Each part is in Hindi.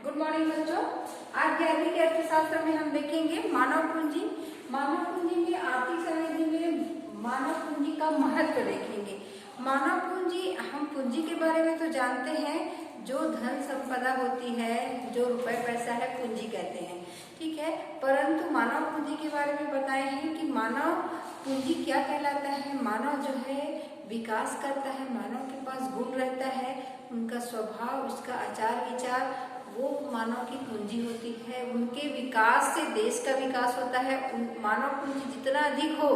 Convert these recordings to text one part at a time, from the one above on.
गुड मॉर्निंग बच्चों। आज 11वीं के अर्थशास्त्र में हम देखेंगे मानव पूंजी। मानव पूंजी में आर्थिक समृद्धि में मानव पूंजी का महत्व देखेंगे। मानव पूंजी, हम पूंजी के बारे में तो जानते हैं, जो धन संपदा होती है, जो रुपए पैसा है, पूंजी कहते हैं, ठीक है। परंतु मानव पूंजी के बारे में बताए हैं कि मानव पूंजी क्या कहलाता है। मानव जो है विकास करता है, मानव के पास गुण रहता है, उनका स्वभाव, उसका आचार विचार, वो मानव की पूंजी होती है। उनके विकास से देश का विकास होता है। मानव पूंजी जितना अधिक हो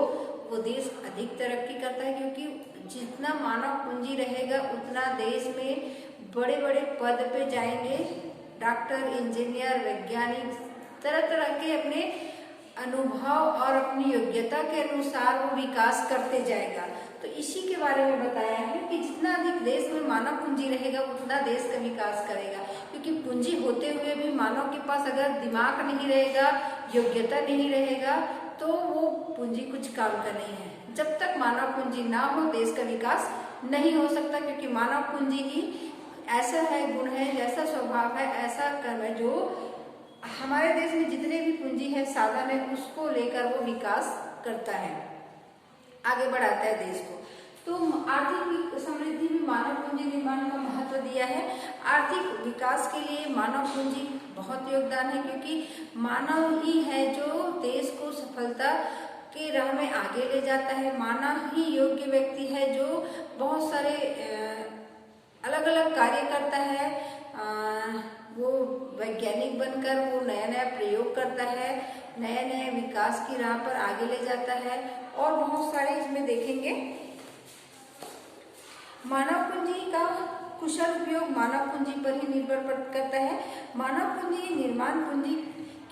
वो देश अधिक तरक्की करता है, क्योंकि जितना मानव पूंजी रहेगा उतना देश में बड़े बड़े पद पे जाएंगे। डॉक्टर, इंजीनियर, वैज्ञानिक तरह तरह के अपने अनुभव और अपनी योग्यता के अनुसार वो विकास करते जाएगा। तो इसी के बारे में बताया है कि जितना अधिक देश में मानव पूंजी रहेगा उतना देश का विकास करेगा। क्योंकि पूंजी होते हुए भी मानव के पास अगर दिमाग नहीं रहेगा, योग्यता नहीं रहेगा, तो वो पूंजी कुछ काम का नहीं है। जब तक मानव पूंजी ना हो देश का विकास नहीं हो सकता, क्योंकि मानव पूंजी ही ऐसा है, गुण है, जैसा स्वभाव है, ऐसा कर्म है, जो हमारे देश में जितने भी पूंजी है, साधन है, उसको लेकर वो विकास करता है, आगे बढ़ाता है देश को। तो आर्थिक समृद्धि में मानव पूंजी निर्माण का महत्व दिया है। आर्थिक विकास के लिए मानव पूंजी बहुत योगदान है, क्योंकि मानव ही है जो देश को सफलता के राह में आगे ले जाता है। मानव ही योग्य व्यक्ति है जो बहुत सारे अलग अलग कार्य करता है। वो वैज्ञानिक बनकर वो नया नया प्रयोग करता है, नए नए विकास की राह पर आगे ले जाता है, और बहुत सारे इसमें देखेंगे। मानव पूंजी का कुशल उपयोग मानव पूंजी पर ही निर्भर करता है। मानव पूंजी निर्माण पूंजी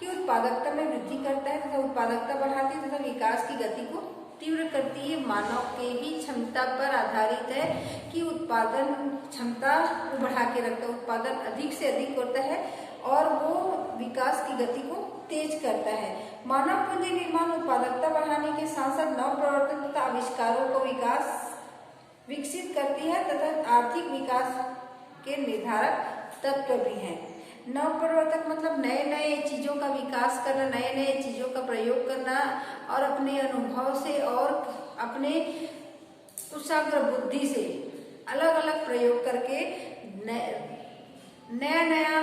की उत्पादकता में वृद्धि करता है तथा उत्पादकता बढ़ाती है तथा विकास की गति को तीव्र करती है। मानव के ही क्षमता पर आधारित है कि उत्पादन क्षमता को बढ़ा के रखता है, उत्पादन अधिक से अधिक होता है और वो विकास की गति को तेज करता है। मानव पूंजी निर्माण उत्पादकता बढ़ाने के साथ साथ नव प्रवर्तन तथा आविष्कारों को विकसित करती है तथा आर्थिक विकास के निर्धारक तत्व भी हैं। नव प्रवर्तक मतलब नए नए चीजों का विकास करना, नए नए चीजों का प्रयोग करना, और अपने अनुभव से और अपने कुशाग्र बुद्धि से अलग अलग प्रयोग करके नया नया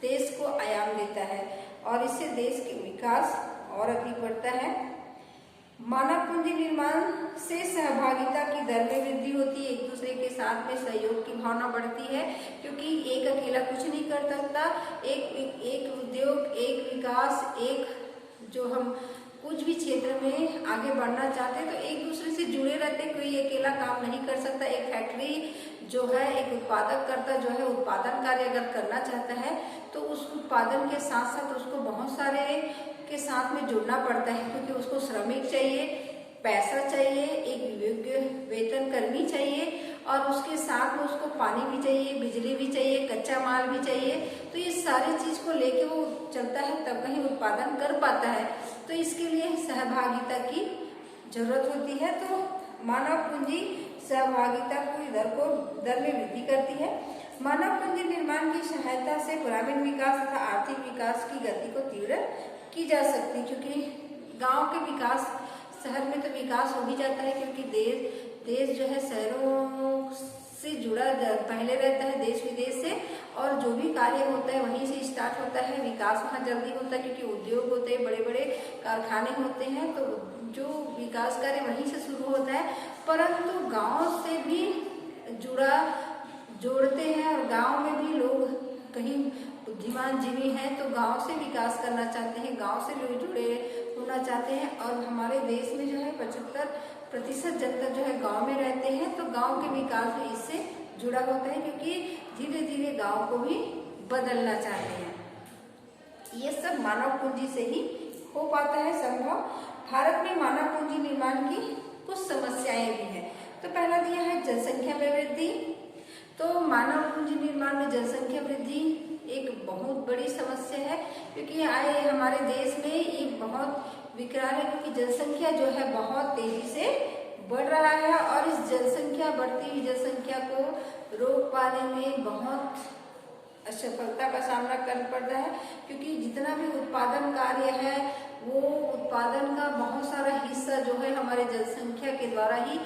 देश को आयाम देता है, और इससे देश के विकास और अधिक बढ़ता है। मानव पूंजी निर्माण से सहभागिता की दर में वृद्धि होती है, एक दूसरे के साथ में सहयोग की भावना बढ़ती है, क्योंकि एक अकेला कुछ नहीं कर सकता। एक उद्योग, एक विकास, एक जो हम कुछ भी क्षेत्र में आगे बढ़ना चाहते हैं तो एक दूसरे से जुड़े रहते, कोई अकेला काम नहीं कर सकता। एक फैक्ट्री जो है, एक उत्पादक करता जो है उत्पादन कार्य अगर करना चाहता है तो उस उत्पादन के साथ साथ उसको बहुत सारे के साथ में जुड़ना पड़ता है, क्योंकि उसको श्रमिक चाहिए, पैसा चाहिए, एक योग्य वेतन कर्मी चाहिए, और उसके साथ में उसको पानी भी चाहिए, बिजली भी चाहिए, कच्चा माल भी चाहिए। तो ये सारी चीज को लेके वो चलता है, तब कहीं उत्पादन कर पाता है। तो इसके लिए सहभागिता की जरूरत होती है। तो मानव पूंजी सहभागिता की दर में वृद्धि करती है। मानव पूंजी निर्माण की सहायता से ग्रामीण विकास तथा आर्थिक विकास की गति को तीव्र की जा सकती है, क्योंकि गांव के विकास, शहर में तो विकास हो ही जाता है, क्योंकि देश जो है शहरों से जुड़ा पहले रहता है, देश विदेश से, और जो भी कार्य होता है वहीं से स्टार्ट होता है। विकास वहाँ जल्दी होता है, क्योंकि उद्योग होते हैं, बड़े बड़े कारखाने होते हैं, तो जो विकास कार्य वहीं से शुरू होता है। परंतु गाँव से भी जोड़ते हैं, और गाँव में भी लोग कहीं बुद्धिमान जीवी हैं तो गांव से विकास करना चाहते हैं, गांव से लोग जुड़े होना चाहते हैं। और हमारे देश में जो है 75% जनता जो है गांव में रहते हैं, तो गांव के विकास भी इससे जुड़ा होता है, क्योंकि धीरे धीरे गांव को भी बदलना चाहते हैं। ये सब मानव पूंजी से ही हो पाता है संभव। भारत में मानव पूंजी निर्माण की कुछ समस्याएं भी हैं। तो पहला दिया है जनसंख्या में वृद्धि। तो मानव पूंजी निर्माण में जनसंख्या वृद्धि एक बहुत बड़ी समस्या है, क्योंकि हमारे देश में ये बहुत विकराल है, क्योंकि जनसंख्या जो है बहुत तेजी से बढ़ रहा है, और इस बढ़ती हुई जनसंख्या को रोक पाने में बहुत असफलता का सामना करना पड़ता है, क्योंकि जितना भी उत्पादन कार्य है वो उत्पादन का बहुत सारा हिस्सा जो है हमारे जनसंख्या के द्वारा ही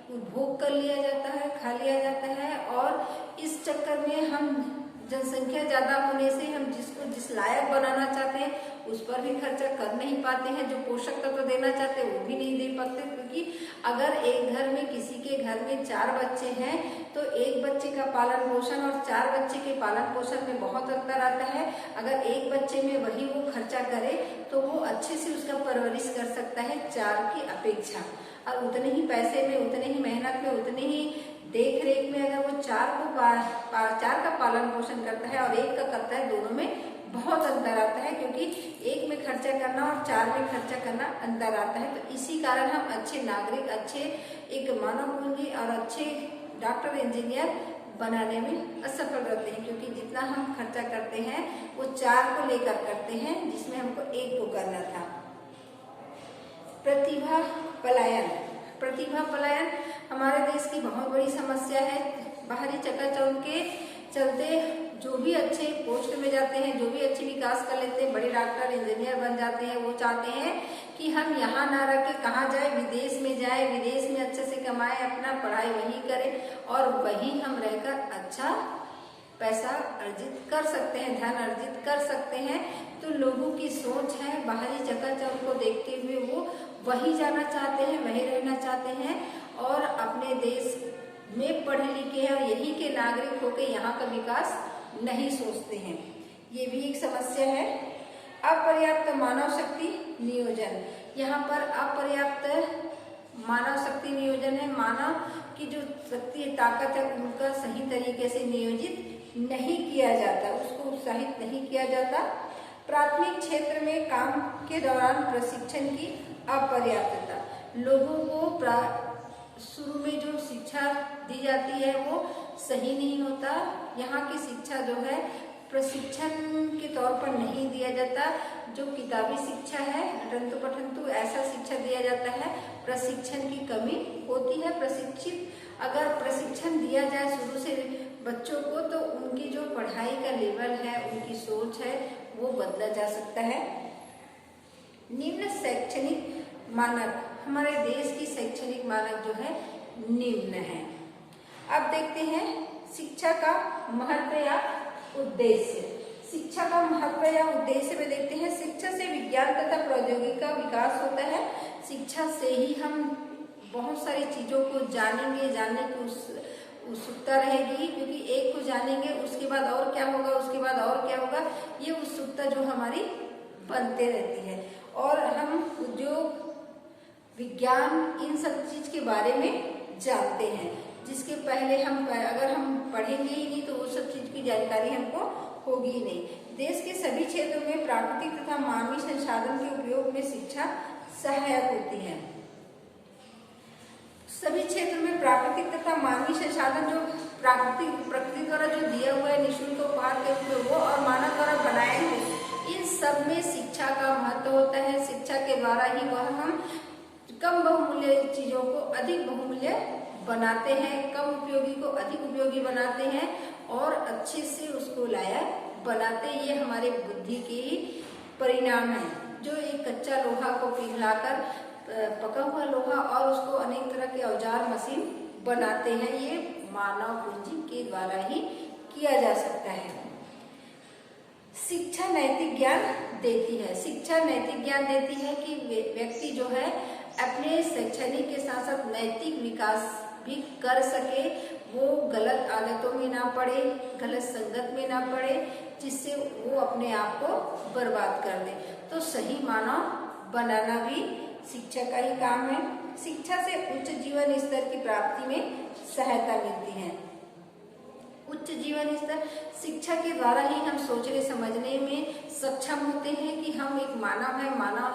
उपभोग कर लिया जाता है, खा लिया जाता है। और इस चक्कर में हम जनसंख्या ज्यादा होने से हम जिसको जिस लायक बनाना चाहते हैं उस पर भी खर्चा कर नहीं पाते हैं, जो पोषक तत्व देना चाहते हैं वो भी नहीं दे पाते। क्योंकि अगर एक घर में किसी के घर में 4 बच्चे हैं तो एक बच्चे का पालन पोषण और 4 बच्चे के पालन पोषण में बहुत अंतर आता है। अगर एक बच्चे में वही वो खर्चा करे तो वो अच्छे से उसका परवरिश कर सकता है 4 की अपेक्षा, और उतने ही पैसे में, उतने ही मेहनत में, उतने ही देख रेख में अगर वो 4 का पालन पोषण करता है और 1 का करता है, दोनों में बहुत अंतर आता है। क्योंकि 1 में खर्चा करना और 4 में खर्चा करना अंतर आता है। तो इसी कारण हम अच्छे नागरिक, अच्छे एक मानव पूंजी और अच्छे डॉक्टर, इंजीनियर बनाने में असफल रहते हैं, क्योंकि जितना हम खर्चा करते हैं वो 4 को लेकर करते हैं जिसमें हमको 1 को करना था। प्रतिभा पलायन। प्रतिभा पलायन हमारे देश की बहुत बड़ी समस्या है। बाहरी चकाचौंध के चलते जो भी अच्छे पोस्ट में जाते हैं, जो भी अच्छे विकास कर लेते हैं, बड़े डॉक्टर, इंजीनियर बन जाते हैं, वो चाहते हैं कि हम यहाँ ना रह के कहाँ जाए, विदेश में जाए, विदेश में अच्छे से कमाए, अपना पढ़ाई वहीं करें और वहीं हम रहकर अच्छा पैसा अर्जित कर सकते हैं, धन अर्जित कर सकते हैं। तो लोगों की सोच है बाहरी चकाचौंध को देखते हुए वो वहीं जाना चाहते हैं, वहीं रहना चाहते हैं और अपने देश में पढ़े लिखे हैं और यहीं के नागरिक होकर यहाँ का विकास नहीं सोचते हैं। ये भी एक समस्या है। अपर्याप्त मानव शक्ति नियोजन। यहाँ पर अपर्याप्त मानव शक्ति नियोजन है। मानव की जो शक्ति, ताकत है, उनका सही तरीके से नियोजित नहीं किया जाता, उसको उत्साहित नहीं किया जाता। प्राथमिक क्षेत्र में काम के दौरान प्रशिक्षण की अपर्याप्तता। लोगों को शुरू में जो शिक्षा दी जाती है वो सही नहीं होता। यहाँ की शिक्षा जो है प्रशिक्षण के तौर पर नहीं दिया जाता। जो किताबी शिक्षा है, रटंतु पठंतु ऐसा शिक्षा दिया जाता है, प्रशिक्षण की कमी होती है। अगर प्रशिक्षण दिया जाए शुरू से बच्चों को तो उनकी जो पढ़ाई का लेवल है, उनकी सोच है, वो बदला जा सकता है। निम्न शैक्षणिक मानक। हमारे देश की शैक्षणिक मानक जो है निम्न है। अब देखते हैं शिक्षा का महत्व या उद्देश्य। शिक्षा का महत्व या उद्देश्य में देखते हैं, शिक्षा से विज्ञान तथा प्रौद्योगिकी का विकास होता है। शिक्षा से ही हम बहुत सारी चीजों को जानेंगे, जानने की उत्सुकता रहेगी, क्योंकि एक को जानेंगे उसके बाद और क्या होगा, उसके बाद और क्या होगा, ये उत्सुकता जो हमारी बनते रहती है। और हम उद्योग, विज्ञान, इन सब चीज के बारे में जानते हैं, जिसके पहले अगर हम पढ़ेंगे ही नहीं तो वो सब चीज की जानकारी हमको होगी ही नहीं। देश के सभी क्षेत्रों में प्राकृतिक तथा मानवीय संसाधन के उपयोग में शिक्षा सहायक होती है। सभी क्षेत्रों में प्राकृतिक तथा मानवीय संसाधन जो प्रकृति द्वारा जो दिया हुआ है निःशुल्क उपहार के रूप में वो और मानव द्वारा बनाए हुए, इन सब में शिक्षा का महत्व होता है। शिक्षा के द्वारा ही वह हम कम बहुमूल्य चीजों को अधिक बहुमूल्य बनाते हैं, कम उपयोगी को अधिक उपयोगी बनाते हैं और अच्छे से उसको लायक बनाते हैं। ये हमारे बुद्धि की परिणाम है। जो एक कच्चा लोहा को पिघलाकर पका हुआ लोहा और उसको अनेक तरह के औजार, मशीन बनाते हैं, ये मानव पूंजी के द्वारा ही किया जा सकता है। शिक्षा नैतिक ज्ञान देती है। शिक्षा नैतिक ज्ञान देती है कि व्यक्ति जो है अपने शैक्षणिक के साथ साथ नैतिक विकास भी कर सके, वो गलत आदतों में ना पड़े, गलत संगत में ना पड़े, जिससे वो अपने आप को बर्बाद कर दे। तो सही मानव बनाना भी शिक्षा का ही काम है। शिक्षा से उच्च जीवन स्तर की प्राप्ति में सहायता मिलती है। उच्च जीवन स्तर शिक्षा के द्वारा ही हम सोचने समझने में सक्षम होते हैं कि हम एक मानव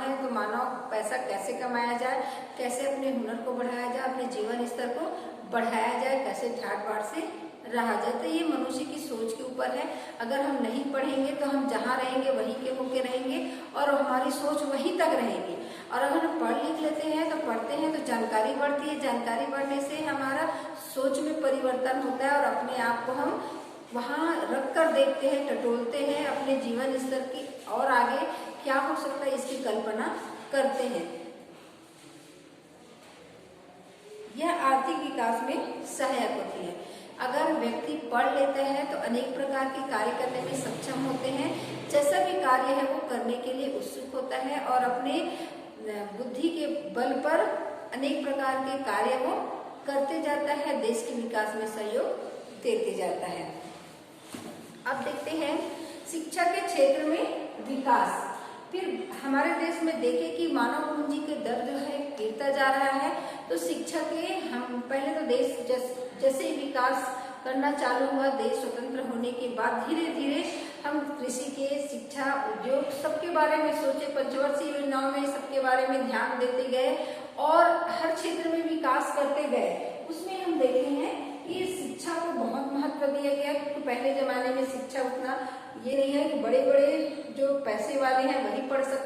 है तो मानव पैसा कैसे कमाया जाए, कैसे अपने हुनर को बढ़ाया जाए, अपने जीवन स्तर को बढ़ाया जाए, कैसे ठाट बाट से रहा जाए। तो ये मनुष्य की सोच के ऊपर है। अगर हम नहीं पढ़ेंगे तो हम जहाँ रहेंगे वहीं के होके रहेंगे और हमारी सोच वहीं तक रहेगी। और अगर हम पढ़ लिख लेते हैं तो पढ़ते हैं तो जानकारी बढ़ती है, जानकारी बढ़ने से हमारा सोच में परिवर्तन होता है और अपने आप को हम वहाँ रख कर देखते हैं, टटोलते हैं अपने जीवन स्तर की और आगे क्या हो सकता है इसकी कल्पना करते हैं। यह आर्थिक विकास में सहायक होती है। अगर व्यक्ति पढ़ लेता है तो अनेक प्रकार के कार्य करने में सक्षम होते हैं। जैसा भी कार्य है वो करने के लिए उत्सुक होता है और अपने बुद्धि के बल पर अनेक प्रकार के कार्य वो करते जाता है, देश के विकास में सहयोग देते जाता है। अब देखते हैं शिक्षा के क्षेत्र में विकास। फिर हमारे देश में देखें कि मानव पूंजी के दर जो है गिरता जा रहा है, तो शिक्षा के हम पहले तो देश जैसे ही विकास करना चालू हुआ, देश स्वतंत्र होने के बाद धीरे धीरे हम कृषि के, शिक्षा, उद्योग सबके बारे में सोचे, पंचवर्षीय योजनाओं में सबके बारे में ध्यान देते गए और हर क्षेत्र में विकास करते गए। उसमें हम देखते हैं कि शिक्षा को बहुत महत्व दिया गया, क्योंकि पहले जमाने में शिक्षा उतना ये नहीं है कि बड़े बड़े जो पैसे वाले हैं वही पढ़ सकते